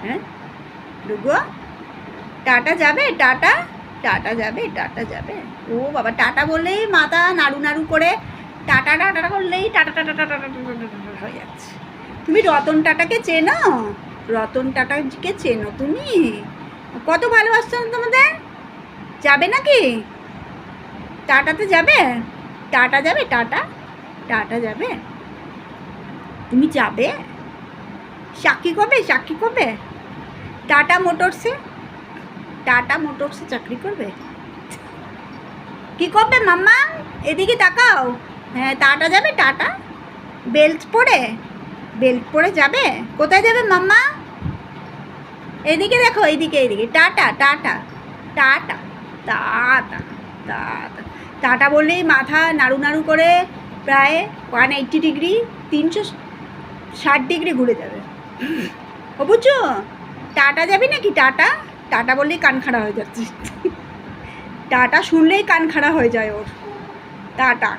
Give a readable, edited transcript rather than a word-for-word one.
হ্যাঁ ডুগো, টাটা যাবে? Tata tata যাবে? টাটা যাবে? ও বাবা, টাটা বললেই মাথা নাড়ু নাড়ু করে টাটা টাটা করলেই tata tata tata tata tata হয়ে যাচ্ছে। তুমি রতন টাটাকে চেনো? রতন টাটাকে চেনো তুমি? কত ভালোবাসতো না তোমাদের? যাবে নাকি? টাটাতে যাবে? টাটা যাবে? টাটা টাটা যাবে? তুমি যাবে? চাকরি করবে? চাকরি করবে? টাটা মোটরসে, টাটা মোটরসে চাকরি করবে? কি করবে মাম্মা? এদিকে তাকাও। হ্যাঁ, টাটা যাবে? টাটা বেল্ট পরে, বেল্ট পরে যাবে? কোথায় যাবে মাম্মা? এদিকে দেখো, এইদিকে, এইদিকে। Tata tata tata tata tata. Tata বললেই মাথা নাড়ু নাড়ু করে প্রায় 180 ডিগ্রি, 360 ডিগ্রি ঘুরে যাবে। ও বুঝছো, টাটা যাবি নাকি? টাটা টাটা বললেই কান খাড়া হয়ে যাচ্ছে। টাটা শুনলেই কান খাড়া হয়ে যায় ওর। টাটা।